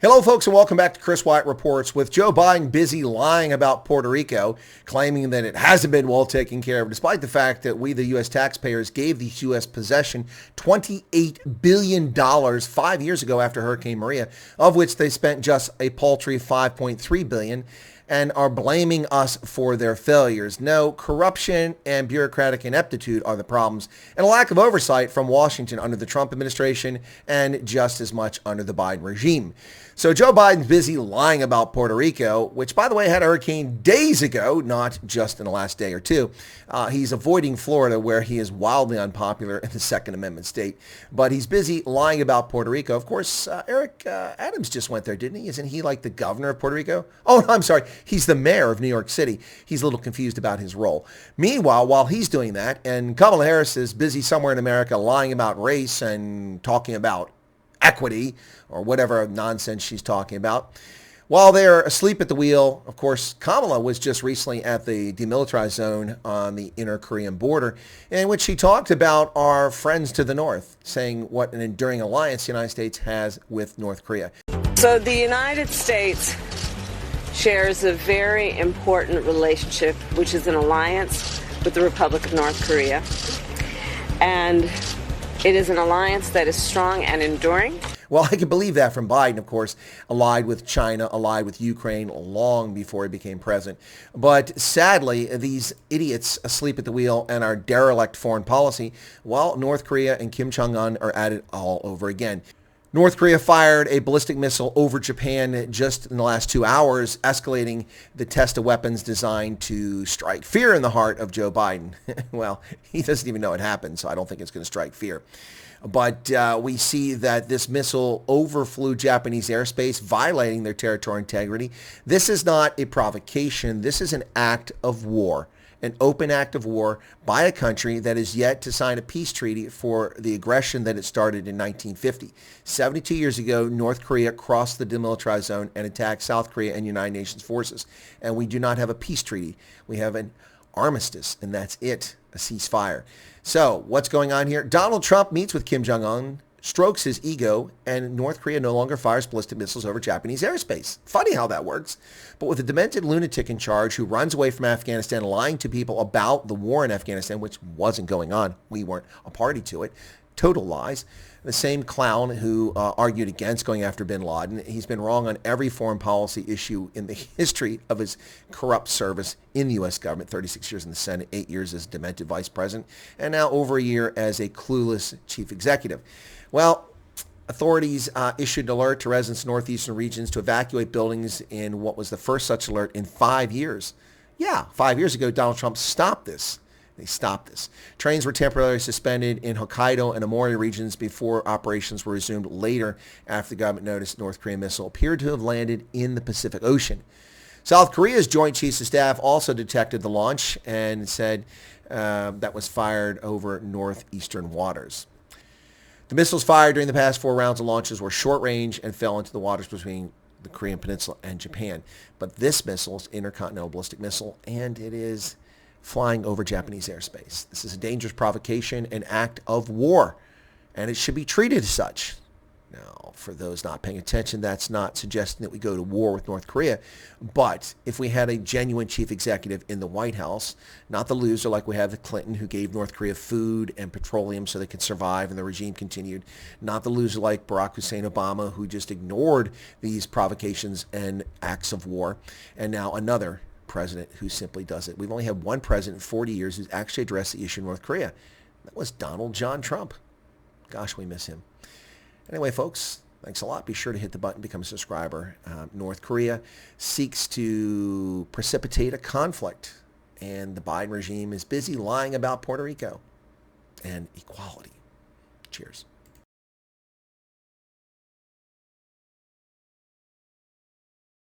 Hello, folks, and welcome back to Chris Wyatt Reports. With Joe Biden busy lying about Puerto Rico, claiming that it hasn't been well taken care of, despite the fact that we, the U.S. taxpayers, gave the U.S. possession $28 billion 5 years ago after Hurricane Maria, of which they spent just a paltry $5.3 billion, and are blaming us for their failures. No, corruption and bureaucratic ineptitude are the problems, and a lack of oversight from Washington under the Trump administration and just as much under the Biden regime. So Joe Biden's busy lying about Puerto Rico, which, by the way, had a hurricane days ago, not just in the last day or two. He's avoiding Florida, where he is wildly unpopular in the Second Amendment state. But he's busy lying about Puerto Rico. Of course, Eric Adams just went there, didn't he? Isn't he like the governor of Puerto Rico? Oh, I'm sorry. He's the mayor of New York City. He's a little confused about his role. Meanwhile, while he's doing that, and Kamala Harris is busy somewhere in America lying about race and talking about equity or whatever nonsense she's talking about. While they're asleep at the wheel, of course, Kamala was just recently at the demilitarized zone on the inner Korean border, in which she talked about our friends to the north, saying what an enduring alliance the United States has with North Korea. So the United States shares a very important relationship, which is an alliance with the Republic of North Korea. And it is an alliance that is strong and enduring. Well, I can believe that from Biden, of course, allied with China, allied with Ukraine long before he became president. But sadly, these idiots asleep at the wheel and our derelict foreign policy, well, North Korea and Kim Jong-un are at it all over again. North Korea fired a ballistic missile over Japan just in the last 2 hours, escalating the test of weapons designed to strike fear in the heart of Joe Biden. Well, he doesn't even know it happened, so I don't think it's going to strike fear. But we see that this missile overflew Japanese airspace, violating their territorial integrity. This is not a provocation. This is an act of war. An open act of war by a country that is yet to sign a peace treaty for the aggression that it started in 1950. 72 years ago, North Korea crossed the demilitarized zone and attacked South Korea and United Nations forces. And we do not have a peace treaty. We have an armistice, and that's it, a ceasefire. So what's going on here? Donald Trump meets with Kim Jong-un, strokes his ego, and North Korea no longer fires ballistic missiles over Japanese airspace. Funny how that works. But with a demented lunatic in charge who runs away from Afghanistan, lying to people about the war in Afghanistan, which wasn't going on. We weren't a party to it. Total lies. The same clown who argued against going after bin Laden. He's been wrong on every foreign policy issue in the history of his corrupt service in the U.S. government. 36 years in the Senate, 8 years as demented vice president, and now over a year as a clueless chief executive. Well, authorities issued an alert to residents in northeastern regions to evacuate buildings in what was the first such alert in 5 years. Yeah, 5 years ago, Donald Trump stopped this. They stopped this. Trains were temporarily suspended in Hokkaido and Aomori regions before operations were resumed later after the government noticed North Korean missile appeared to have landed in the Pacific Ocean. South Korea's Joint Chiefs of Staff also detected the launch and said that was fired over northeastern waters. The missiles fired during the past 4 rounds of launches were short range and fell into the waters between the Korean Peninsula and Japan. But this missile is intercontinental ballistic missile, and it is flying over Japanese airspace. This is a dangerous provocation, an act of war, and it should be treated as such. Now, for those not paying attention, that's not suggesting that we go to war with North Korea. But if we had a genuine chief executive in the White House, not the loser like we have with Clinton, who gave North Korea food and petroleum so they could survive and the regime continued, not the loser like Barack Hussein Obama, who just ignored these provocations and acts of war, and now another president who simply does it. We've only had one president in 40 years who's actually addressed the issue in North Korea. That was Donald John Trump. Gosh, we miss him. Anyway, folks, thanks a lot. Be sure to hit the button, become a subscriber. North Korea seeks to precipitate a conflict, and the Biden regime is busy lying about Puerto Rico and equality. Cheers.